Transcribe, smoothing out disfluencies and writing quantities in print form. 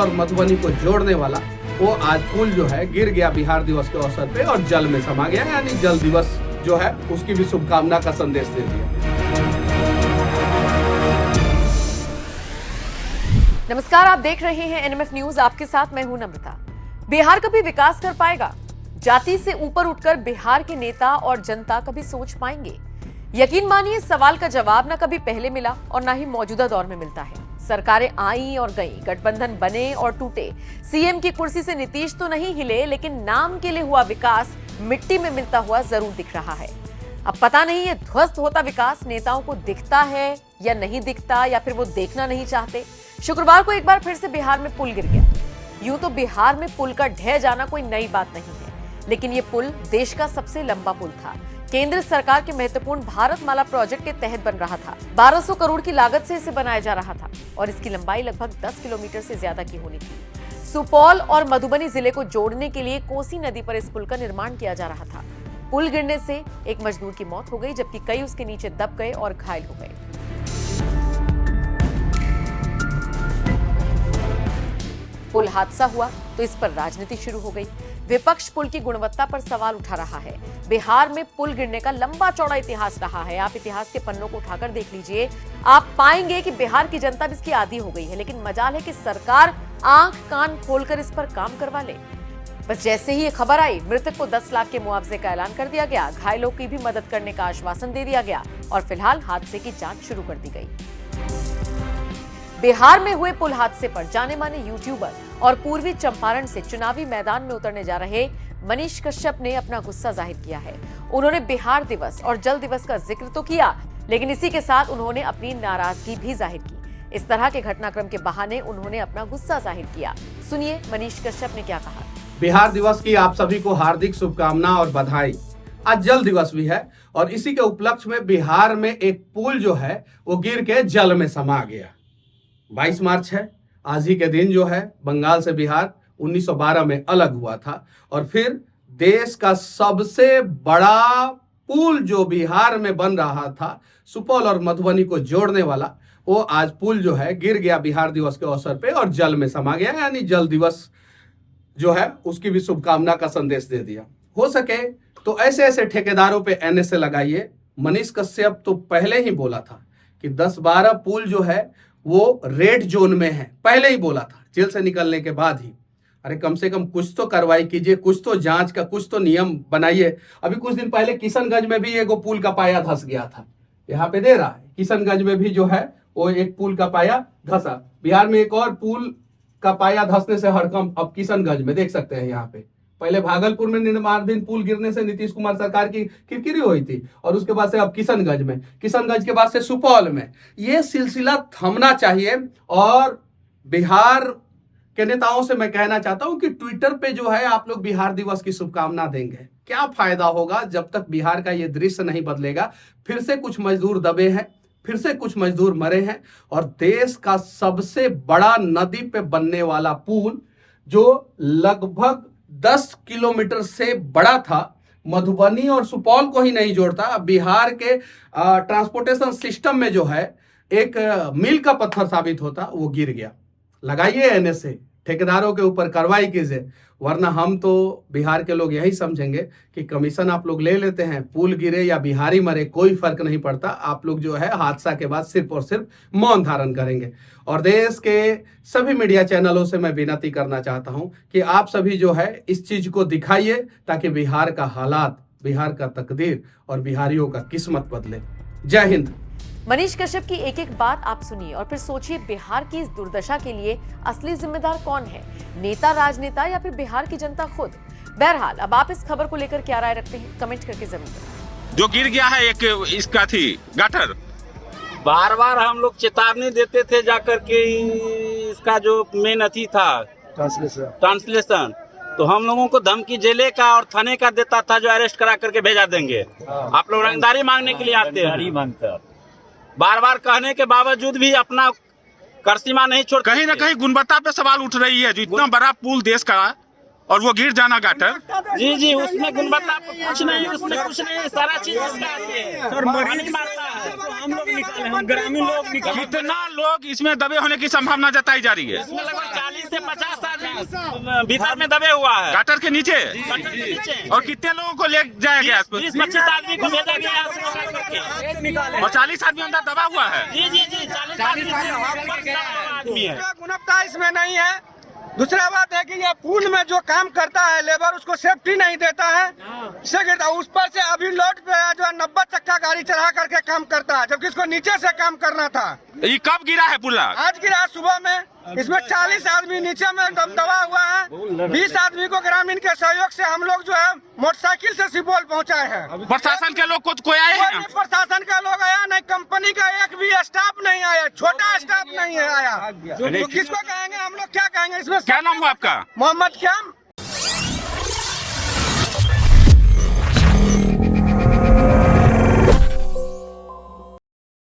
और मधुबनी को जोड़ने वाला वो आज पुल जो है गिर गया बिहार दिवस के अवसर पे और जल में समा गया, यानी जल दिवस जो है उसकी भी शुभकामना का संदेश दे दिया। नमस्कार, आप देख रहे हैं एनएमएफ न्यूज। आपके साथ मैं हूं नम्रता। बिहार कभी विकास कर पाएगा? जाति से ऊपर उठकर बिहार के नेता और जनता कभी सोच पाएंगे? यकीन मानिए, सवाल का जवाब न कभी पहले मिला और न ही मौजूदा दौर में मिलता है। सरकारें आई और गईं, गठबंधन बने और टूटे, सीएम की कुर्सी से नीतीश तो नहीं हिले, लेकिन नाम के लिए हुआ विकास मिट्टी में मिलता हुआ जरूर दिख रहा है। अब पता नहीं ये ध्वस्त होता विकास नेताओं को दिखता है या नहीं दिखता, या फिर वो देखना नहीं चाहते। शुक्रवार को एक बार फिर से बिहार में पुल गिर गया। यूं तो बिहार में पुल का ढह जाना कोई नई बात नहीं है, लेकिन ये पुल देश का सबसे लंबा पुल था। केंद्र सरकार के महत्वपूर्ण भारतमाला प्रोजेक्ट के तहत बन रहा था। 1200 करोड़ की लागत से इसे बनाया जा रहा था और इसकी लंबाई लगभग 10 किलोमीटर से ज्यादा की होनी थी। सुपौल और मधुबनी जिले को जोड़ने के लिए कोसी नदी पर इस पुल का निर्माण किया जा रहा था। पुल गिरने से एक मजदूर की मौत हो गई, जबकि कई उसके नीचे दब गए और घायल हो गए। पुल हादसा हुआ तो इस पर राजनीति शुरू हो गई। विपक्ष पुल की गुणवत्ता पर सवाल उठा रहा है। बिहार में पुल गिरने का लंबा चौड़ा इतिहास रहा है। आप इतिहास के पन्नों को उठाकर देख लीजिए, आप पाएंगे कि बिहार की जनता भी इसकी आदी हो गई है। लेकिन मजाल है कि सरकार आंख कान खोलकर इस पर काम करवा ले। बस जैसे ही ये खबर आई, मृतक को 10 लाख के मुआवजे का ऐलान कर दिया गया, घायलों की भी मदद करने का आश्वासन दे दिया गया और फिलहाल हादसे की जांच शुरू कर दी गई। बिहार में हुए पुल हादसे पर जाने माने यूट्यूबर और पूर्वी चंपारण से चुनावी मैदान में उतरने जा रहे मनीष कश्यप ने अपना गुस्सा जाहिर किया है। उन्होंने बिहार दिवस और जल दिवस का जिक्र तो किया, लेकिन इसी के साथ उन्होंने अपनी नाराजगी भी जाहिर की। इस तरह के घटनाक्रम के बहाने उन्होंने अपना गुस्सा जाहिर किया। सुनिए मनीष कश्यप ने क्या कहा। बिहार दिवस की आप सभी को हार्दिक शुभकामना और बधाई। आज जल दिवस भी है और इसी के उपलक्ष्य में बिहार में एक पुल जो है वो गिर के जल में समा गया। 22 मार्च है, आज ही के दिन जो है बंगाल से बिहार 1912 में अलग हुआ था और फिर देश का सबसे बड़ा पुल जो बिहार में बन रहा था, सुपौल और मधुबनी को जोड़ने वाला, वो आज पुल जो है गिर गया बिहार दिवस के अवसर पे और जल में समा गया, यानी जल दिवस जो है उसकी भी शुभकामना का संदेश दे दिया। हो सके तो ऐसे ऐसे ठेकेदारों पे एनएसए लगाइए। मनीष कश्यप तो पहले ही बोला था कि 10-12 पुल जो है वो रेड जोन में है, पहले ही बोला था जेल से निकलने के बाद ही। अरे कम से कम कुछ तो कार्रवाई कीजिए, कुछ तो जांच का कुछ तो नियम बनाइए। अभी कुछ दिन पहले किशनगंज में भी एक पुल का पाया धस गया था, यहाँ पे दे रहा है। किशनगंज में भी जो है वो एक पुल का पाया धसा। बिहार में एक और पुल का पाया धसने से हड़कंप अब किशनगंज में देख सकते हैं। यहाँ पे पहले भागलपुर में निर्माणाधीन पुल गिरने से नीतीश कुमार सरकार की किरकिरी हुई थी और उसके बाद से अब किशनगंज में, किशनगंज के बाद से सुपौल में। ये सिलसिला थमना चाहिए और बिहार के नेताओं से मैं कहना चाहता हूं कि ट्विटर पे जो है आप लोग बिहार दिवस की शुभकामना देंगे। क्या फायदा होगा जब तक बिहार का ये दृश्य नहीं बदलेगा। फिर से कुछ मजदूर दबे हैं, फिर से कुछ मजदूर मरे हैं और देश का सबसे बड़ा नदी पे बनने वाला पुल जो लगभग 10 किलोमीटर से बड़ा था, मधुबनी और सुपौल को ही नहीं जोड़ता, बिहार के ट्रांसपोर्टेशन सिस्टम में जो है एक मील का पत्थर साबित होता, वो गिर गया। लगाइए एनएसए, ठेकेदारों के ऊपर कार्रवाई कीजिए, वरना हम तो बिहार के लोग यही समझेंगे कि कमीशन आप लोग ले लेते हैं, पुल गिरे या बिहारी मरे कोई फर्क नहीं पड़ता। आप लोग जो है हादसा के बाद सिर्फ और सिर्फ मौन धारण करेंगे। और देश के सभी मीडिया चैनलों से मैं विनती करना चाहता हूं कि आप सभी जो है इस चीज को दिखाइए ताकि बिहार का हालात, बिहार का तकदीर और बिहारियों का किस्मत बदले। जय हिंद। मनीष कश्यप की एक एक बात आप सुनिए और फिर सोचिए, बिहार की इस दुर्दशा के लिए असली जिम्मेदार कौन है? नेता, राजनेता या फिर बिहार की जनता खुद? बहरहाल अब आप इस खबर को लेकर क्या राय रखते हैं, कमेंट करके जरूर बताएं। जो गिर गया है एक इसका थी गटर, बार बार हम लोग चेतावनी देते थे जाकर के इसका जो मेन अथी था ट्रांसलेशन, तो हम लोगों को धमकी जेले का और थाने का देता था जो अरेस्ट करा करके भेजा देंगे। आप लोग रंगदारी मांगने के लिए आते हैं, बार बार कहने के बावजूद भी अपना करसीमा नहीं छोड़। कहीं ना कहीं गुणवत्ता पे सवाल उठ रही है। जो इतना बड़ा पुल देश का और वो गिर जाना गाटर। जी उसमें गुणवत्ता कुछ नहीं, उसमें कुछ नहीं, सारा चीज सर मरीज मारता है। हम लोग निकाले, हम ग्रामीण लोग निकाले। कितना लोग इसमें दबे होने की संभावना जताई जा रही है? इसमें लगभग 40 थे 50 आदमी भीतर में दबे हुआ है गटर के नीचे गटर के नीचे। और कितने लोगों को ले जाया गया 20-25 आदमी को भेजा गया यहाँ से उठा करके। और 40 आदमी अंदर दबा हुआ है। जी 40 आदमी है। गुणवत्ता इसमें नहीं है। दूसरा बात है कि ये पुल में जो काम करता है लेबर उसको सेफ्टी नहीं देता है, इससे गिरता उस पर से अभी लोड पे जो 90 चक्का गाड़ी चढ़ा करके काम करता है, जबकि इसको नीचे से काम करना था। ये कब गिरा है पुल? आज गिरा सुबह में। इसमें 40 आदमी नीचे में दबा हुआ है। 20 आदमी को ग्रामीण के सहयोग से हम लोग जो है मोटरसाइकिल से सुपौल पहुंचाए हैं। प्रशासन के लोग कोई आए कोई हैं? नहीं प्रशासन का लोग आया, नहीं कंपनी का एक भी स्टाफ नहीं आया, छोटा स्टाफ नहीं है आया। तो किसको कहेंगे हम लोग, क्या कहेंगे इसमें? क्या नाम हुआ आपका? मोहम्मद ख्याम।